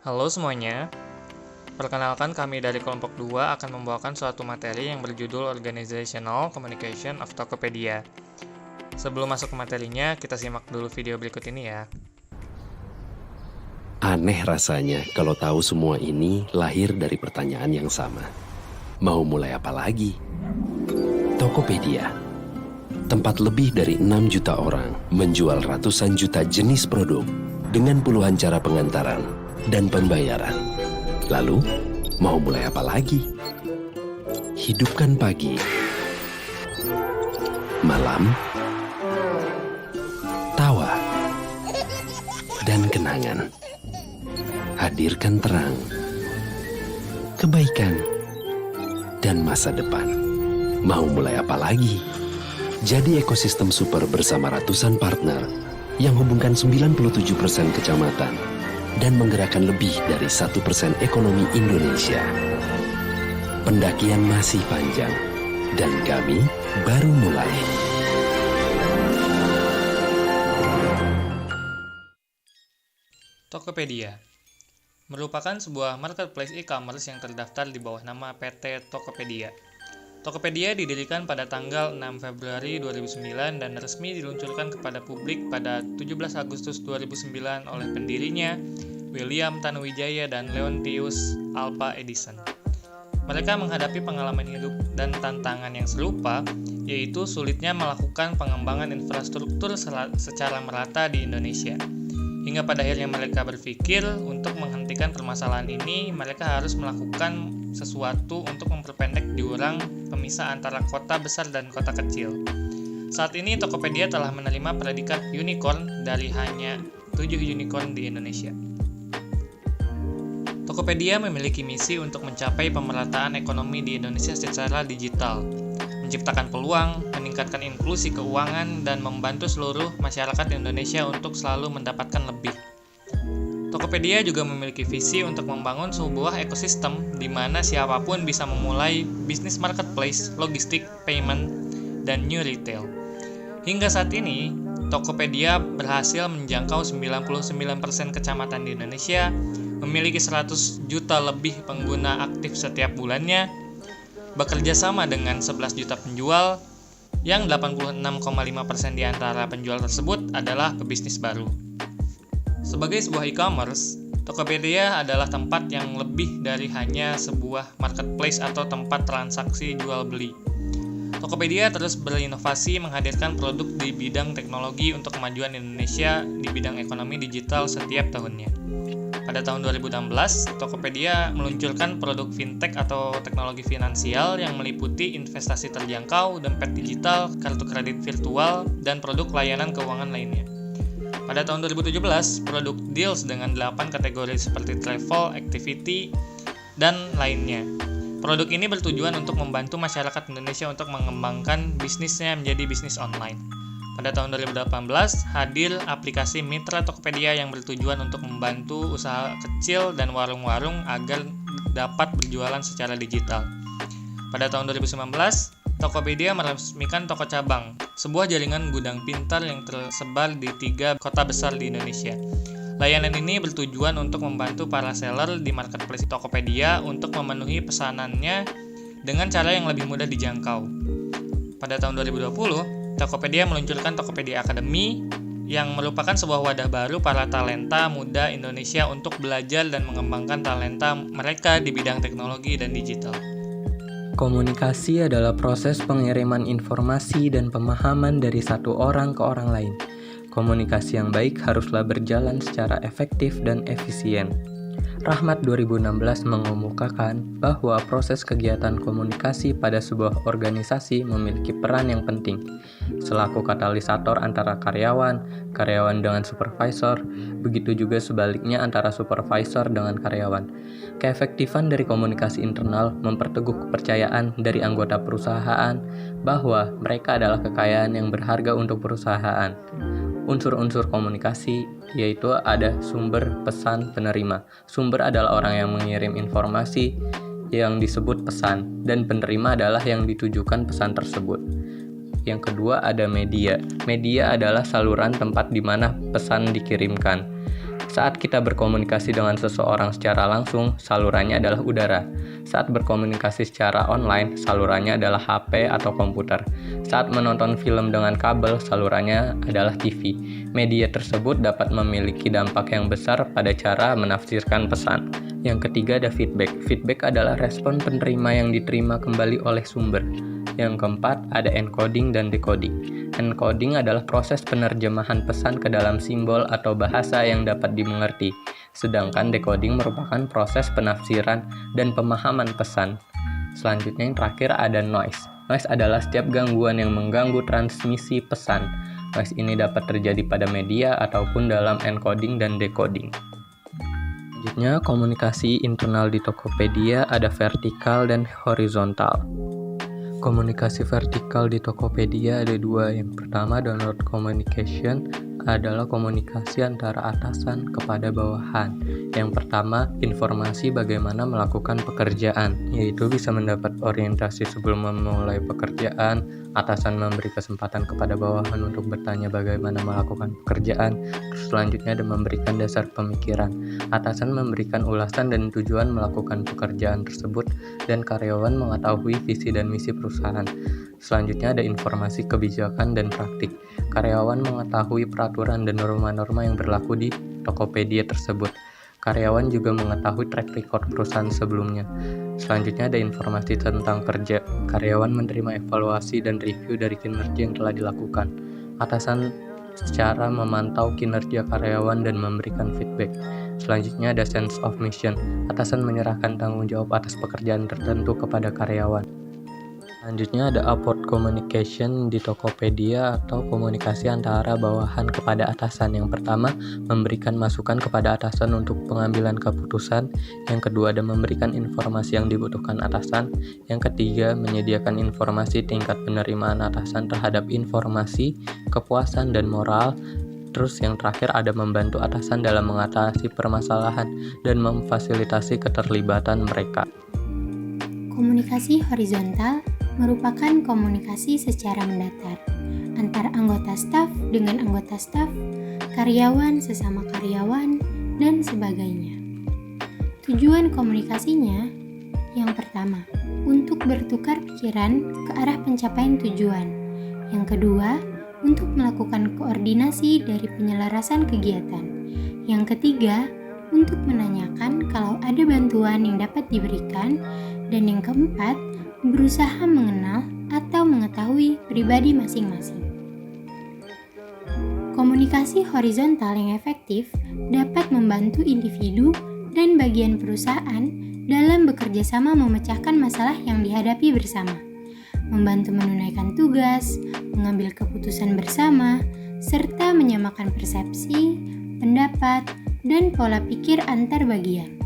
Halo semuanya, perkenalkan kami dari kelompok 2 akan membawakan suatu materi yang berjudul Organizational Communication of Tokopedia. Sebelum masuk ke materinya, kita simak dulu video berikut ini ya. Aneh rasanya kalau tahu semua ini lahir dari pertanyaan yang sama. Mau mulai apa lagi? Tokopedia, tempat lebih dari 6 juta orang menjual ratusan juta jenis produk dengan puluhan cara pengantaran dan pembayaran. Lalu, mau mulai apa lagi? Hidupkan pagi, malam, tawa, dan kenangan. Hadirkan terang, kebaikan, dan masa depan. Mau mulai apa lagi? Jadi ekosistem super bersama ratusan partner yang hubungkan 97% kecamatan dan menggerakkan lebih dari 1% ekonomi Indonesia. Pendakian masih panjang dan kami baru mulai. Tokopedia merupakan sebuah marketplace e-commerce yang terdaftar di bawah nama PT Tokopedia. Tokopedia didirikan pada tanggal 6 Februari 2009 dan resmi diluncurkan kepada publik pada 17 Agustus 2009 oleh pendirinya William Tanuwijaya dan Leontius Alva Edison. Mereka menghadapi pengalaman hidup dan tantangan yang serupa, yaitu sulitnya melakukan pengembangan infrastruktur secara merata di Indonesia. Hingga pada akhirnya mereka berpikir untuk menghentikan permasalahan ini, mereka harus melakukan sesuatu untuk memperpendek jurang pemisah antara kota besar dan kota kecil. Saat ini Tokopedia telah menerima predikat unicorn dari hanya 7 unicorn di Indonesia. Tokopedia memiliki misi untuk mencapai pemerataan ekonomi di Indonesia secara digital, menciptakan peluang, meningkatkan inklusi keuangan, dan membantu seluruh masyarakat Indonesia untuk selalu mendapatkan lebih. Tokopedia juga memiliki visi untuk membangun sebuah ekosistem di mana siapapun bisa memulai bisnis marketplace, logistik, payment, dan new retail. Hingga saat ini, Tokopedia berhasil menjangkau 99% kecamatan di Indonesia, memiliki 100 juta lebih pengguna aktif setiap bulannya, bekerja sama dengan 11 juta penjual, yang 86,5% di antara penjual tersebut adalah pebisnis baru. Sebagai sebuah e-commerce, Tokopedia adalah tempat yang lebih dari hanya sebuah marketplace atau tempat transaksi jual-beli. Tokopedia terus berinovasi menghadirkan produk di bidang teknologi untuk kemajuan Indonesia di bidang ekonomi digital setiap tahunnya. Pada tahun 2016, Tokopedia meluncurkan produk fintech atau teknologi finansial yang meliputi investasi terjangkau, dompet digital, kartu kredit virtual, dan produk layanan keuangan lainnya. Pada tahun 2017, produk deals dengan 8 kategori seperti travel, activity, dan lainnya. Produk ini bertujuan untuk membantu masyarakat Indonesia untuk mengembangkan bisnisnya menjadi bisnis online. Pada tahun 2018, hadir aplikasi Mitra Tokopedia yang bertujuan untuk membantu usaha kecil dan warung-warung agar dapat berjualan secara digital. Pada tahun 2019, Tokopedia meresmikan Toko Cabang, sebuah jaringan gudang pintar yang tersebar di 3 kota besar di Indonesia. Layanan ini bertujuan untuk membantu para seller di marketplace Tokopedia untuk memenuhi pesanannya dengan cara yang lebih mudah dijangkau. Pada tahun 2020, Tokopedia meluncurkan Tokopedia Academy yang merupakan sebuah wadah baru para talenta muda Indonesia untuk belajar dan mengembangkan talenta mereka di bidang teknologi dan digital. Komunikasi adalah proses pengiriman informasi dan pemahaman dari satu orang ke orang lain. Komunikasi yang baik haruslah berjalan secara efektif dan efisien. Rahmat 2016 mengemukakan bahwa proses kegiatan komunikasi pada sebuah organisasi memiliki peran yang penting, selaku katalisator antara karyawan dengan supervisor, begitu juga sebaliknya antara supervisor dengan karyawan. Keefektifan dari komunikasi internal memperteguh kepercayaan dari anggota perusahaan bahwa mereka adalah kekayaan yang berharga untuk perusahaan. Unsur-unsur komunikasi yaitu ada sumber, pesan, penerima. Sumber adalah orang yang mengirim informasi yang disebut pesan, dan penerima adalah yang ditujukan pesan tersebut. Yang kedua ada media. Media adalah saluran tempat di mana pesan dikirimkan. Saat kita berkomunikasi dengan seseorang secara langsung, salurannya adalah udara. Saat berkomunikasi secara online, salurannya adalah HP atau komputer. Saat menonton film dengan kabel, salurannya adalah TV. Media tersebut dapat memiliki dampak yang besar pada cara menafsirkan pesan. Yang ketiga ada feedback. Feedback adalah respon penerima yang diterima kembali oleh sumber. Yang keempat ada encoding dan decoding. Encoding adalah proses penerjemahan pesan ke dalam simbol atau bahasa yang dapat dimengerti. Sedangkan decoding merupakan proses penafsiran dan pemahaman pesan. Selanjutnya yang terakhir ada noise. Noise adalah setiap gangguan yang mengganggu transmisi pesan. Noise ini dapat terjadi pada media ataupun dalam encoding dan decoding. Selanjutnya, komunikasi internal di Tokopedia ada vertikal dan horizontal. Komunikasi vertikal di Tokopedia ada dua. Yang pertama, download communication adalah komunikasi antara atasan kepada bawahan. Yang pertama, informasi bagaimana melakukan pekerjaan, yaitu bisa mendapat orientasi sebelum memulai pekerjaan, atasan memberi kesempatan kepada bawahan untuk bertanya bagaimana melakukan pekerjaan, terus selanjutnya ada memberikan dasar pemikiran. Atasan memberikan ulasan dan tujuan melakukan pekerjaan tersebut, dan karyawan mengetahui visi dan misi perusahaan. Selanjutnya ada informasi kebijakan dan praktik. Karyawan mengetahui peraturan dan norma-norma yang berlaku di Tokopedia tersebut. Karyawan juga mengetahui track record perusahaan sebelumnya. Selanjutnya ada informasi tentang kerja. Karyawan menerima evaluasi dan review dari kinerja yang telah dilakukan. Atasan secara memantau kinerja karyawan dan memberikan feedback. Selanjutnya ada sense of mission. Atasan menyerahkan tanggung jawab atas pekerjaan tertentu kepada karyawan. Selanjutnya ada upward communication di Tokopedia atau komunikasi antara bawahan kepada atasan. Yang pertama, memberikan masukan kepada atasan untuk pengambilan keputusan. Yang kedua, ada memberikan informasi yang dibutuhkan atasan. Yang ketiga, menyediakan informasi tingkat penerimaan atasan terhadap informasi, kepuasan, dan moral. Terus yang terakhir ada membantu atasan dalam mengatasi permasalahan dan memfasilitasi keterlibatan mereka. Komunikasi horizontal merupakan komunikasi secara mendatar antara anggota staf dengan anggota staf, karyawan sesama karyawan, dan sebagainya. Tujuan komunikasinya yang pertama, untuk bertukar pikiran ke arah pencapaian tujuan. Yang kedua, untuk melakukan koordinasi dari penyelarasan kegiatan. Yang ketiga, untuk menanyakan kalau ada bantuan yang dapat diberikan. Dan yang keempat, berusaha mengenal atau mengetahui pribadi masing-masing. Komunikasi horizontal yang efektif dapat membantu individu dan bagian perusahaan dalam bekerja sama memecahkan masalah yang dihadapi bersama, membantu menunaikan tugas, mengambil keputusan bersama, serta menyamakan persepsi, pendapat, dan pola pikir antar bagian.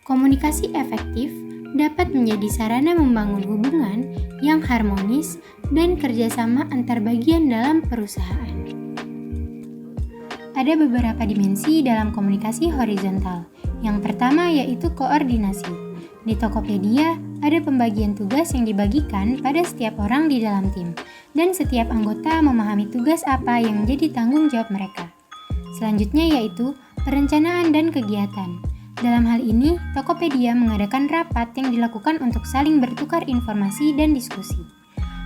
Komunikasi efektif dapat menjadi sarana membangun hubungan yang harmonis dan kerjasama antar bagian dalam perusahaan. Ada beberapa dimensi dalam komunikasi horizontal. Yang pertama yaitu koordinasi. Di Tokopedia, ada pembagian tugas yang dibagikan pada setiap orang di dalam tim, dan setiap anggota memahami tugas apa yang menjadi tanggung jawab mereka. Selanjutnya yaitu perencanaan dan kegiatan. Dalam hal ini, Tokopedia mengadakan rapat yang dilakukan untuk saling bertukar informasi dan diskusi.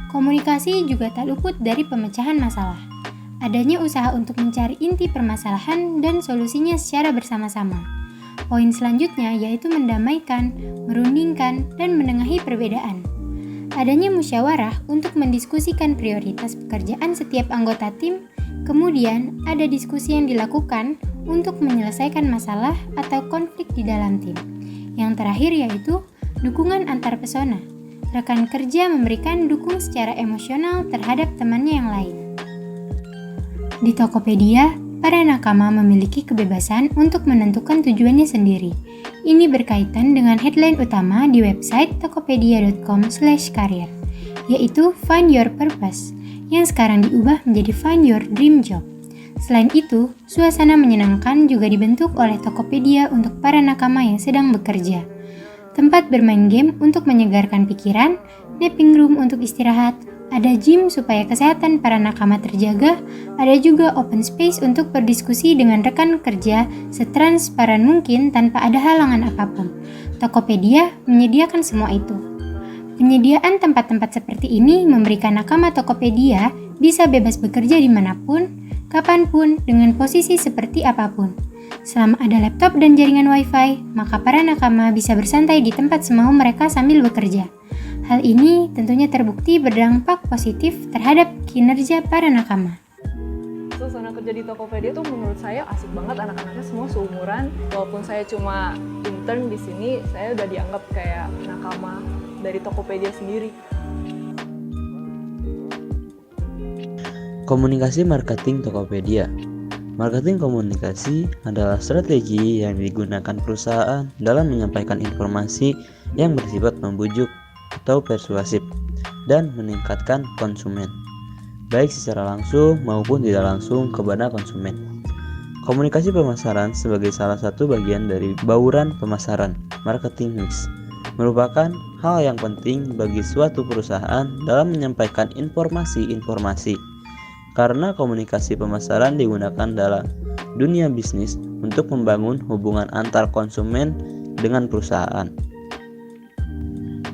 Komunikasi juga tak luput dari pemecahan masalah. Adanya usaha untuk mencari inti permasalahan dan solusinya secara bersama-sama. Poin selanjutnya yaitu mendamaikan, merundingkan, dan menengahi perbedaan. Adanya musyawarah untuk mendiskusikan prioritas pekerjaan setiap anggota tim. Kemudian, ada diskusi yang dilakukan untuk menyelesaikan masalah atau konflik di dalam tim. Yang terakhir yaitu dukungan antar persona. Rekan kerja memberikan dukung secara emosional terhadap temannya yang lain. Di Tokopedia, para nakama memiliki kebebasan untuk menentukan tujuannya sendiri. Ini berkaitan dengan headline utama di website tokopedia.com/career, yaitu Find Your Purpose, yang sekarang diubah menjadi Find Your Dream Job. Selain itu, suasana menyenangkan juga dibentuk oleh Tokopedia untuk para nakama yang sedang bekerja. Tempat bermain game untuk menyegarkan pikiran, napping room untuk istirahat, Ada gym supaya kesehatan para nakama terjaga, ada juga open space untuk berdiskusi dengan rekan kerja setransparan mungkin tanpa ada halangan apapun. Tokopedia menyediakan semua itu. Penyediaan tempat-tempat seperti ini memberikan nakama Tokopedia bisa bebas bekerja dimanapun, kapanpun, dengan posisi seperti apapun. Selama ada laptop dan jaringan wifi, maka para nakama bisa bersantai di tempat semau mereka sambil bekerja. Hal ini tentunya terbukti berdampak positif terhadap kinerja para nakama. Suasana kerja di Tokopedia tuh menurut saya asik banget, anak-anaknya semua seumuran. Walaupun saya cuma intern di sini, saya udah dianggap kayak nakama dari Tokopedia sendiri. Komunikasi marketing Tokopedia. Marketing komunikasi adalah strategi yang digunakan perusahaan dalam menyampaikan informasi yang bersifat membujuk atau persuasif dan meningkatkan konsumen, baik secara langsung maupun tidak langsung kepada konsumen. Komunikasi pemasaran sebagai salah satu bagian dari bauran pemasaran, marketing mix, merupakan hal yang penting bagi suatu perusahaan dalam menyampaikan informasi-informasi. Karena komunikasi pemasaran digunakan dalam dunia bisnis untuk membangun hubungan antar konsumen dengan perusahaan.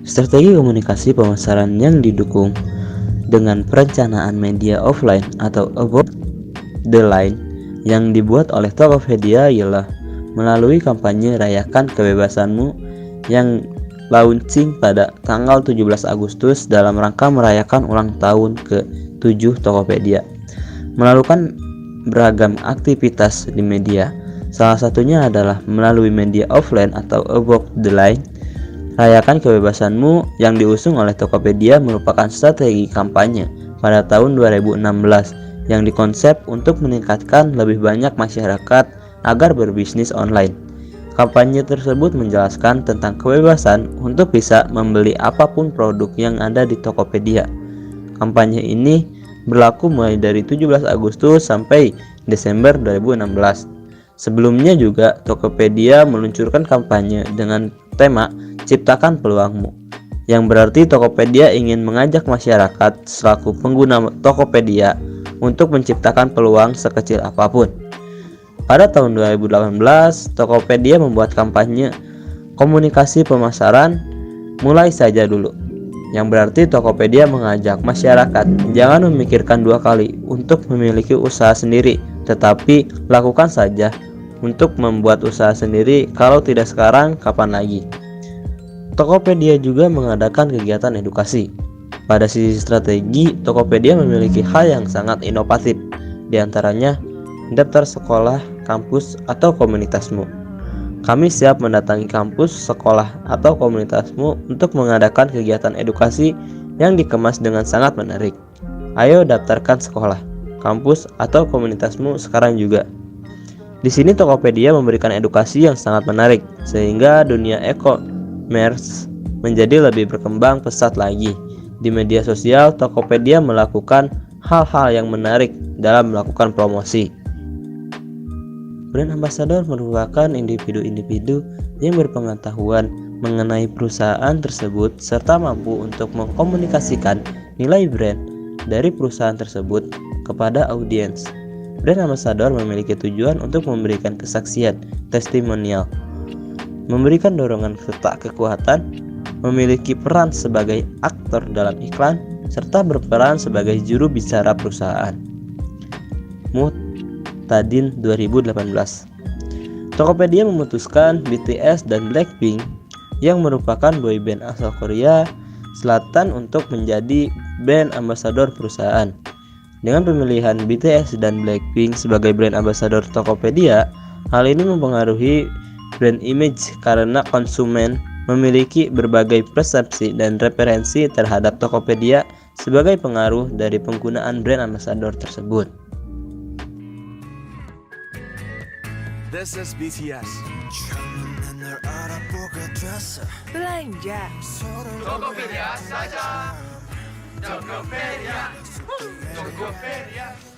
Strategi komunikasi pemasaran yang didukung dengan perencanaan media offline atau above the line yang dibuat oleh Tokopedia ialah melalui kampanye Rayakan Kebebasanmu yang launching pada tanggal 17 Agustus dalam rangka merayakan ulang tahun ke-7 Tokopedia. Melakukan beragam aktivitas di media, salah satunya adalah melalui media offline atau above the line. Rayakan Kebebasanmu yang diusung oleh Tokopedia merupakan strategi kampanye pada tahun 2016 yang dikonsep untuk meningkatkan lebih banyak masyarakat agar berbisnis online. Kampanye tersebut menjelaskan tentang kebebasan untuk bisa membeli apapun produk yang ada di Tokopedia. Kampanye ini berlaku mulai dari 17 Agustus sampai Desember 2016. Sebelumnya juga Tokopedia meluncurkan kampanye dengan tema Ciptakan Peluangmu, yang berarti Tokopedia ingin mengajak masyarakat selaku pengguna Tokopedia untuk menciptakan peluang sekecil apapun. Pada tahun 2018, Tokopedia membuat kampanye komunikasi pemasaran Mulai Saja Dulu, yang berarti Tokopedia mengajak masyarakat jangan memikirkan dua kali untuk memiliki usaha sendiri, tetapi lakukan saja untuk membuat usaha sendiri, kalau tidak sekarang, kapan lagi. Tokopedia juga mengadakan kegiatan edukasi. Pada sisi strategi, Tokopedia memiliki hal yang sangat inovatif, di antaranya daftar sekolah, kampus, atau komunitasmu. Kami siap mendatangi kampus, sekolah, atau komunitasmu untuk mengadakan kegiatan edukasi yang dikemas dengan sangat menarik. Ayo daftarkan sekolah, kampus, atau komunitasmu sekarang juga. Di sini Tokopedia memberikan edukasi yang sangat menarik, sehingga dunia e-commerce menjadi lebih berkembang pesat lagi. Di media sosial, Tokopedia melakukan hal-hal yang menarik dalam melakukan promosi. Brand ambassador merupakan individu-individu yang berpengetahuan mengenai perusahaan tersebut serta mampu untuk mengkomunikasikan nilai brand dari perusahaan tersebut kepada audiens. Brand ambassador memiliki tujuan untuk memberikan kesaksian, testimonial, memberikan dorongan serta kekuatan, memiliki peran sebagai aktor dalam iklan, serta berperan sebagai juru bicara perusahaan. Tadin 2018. Tokopedia memutuskan BTS dan Blackpink yang merupakan boyband asal Korea Selatan untuk menjadi brand ambassador perusahaan. Dengan pemilihan BTS dan Blackpink sebagai brand ambassador Tokopedia, hal ini mempengaruhi brand image karena konsumen memiliki berbagai persepsi dan referensi terhadap Tokopedia sebagai pengaruh dari penggunaan brand ambassador tersebut. This is BTS. Belanja Tokopedia saja. Tokopedia. Tokopedia.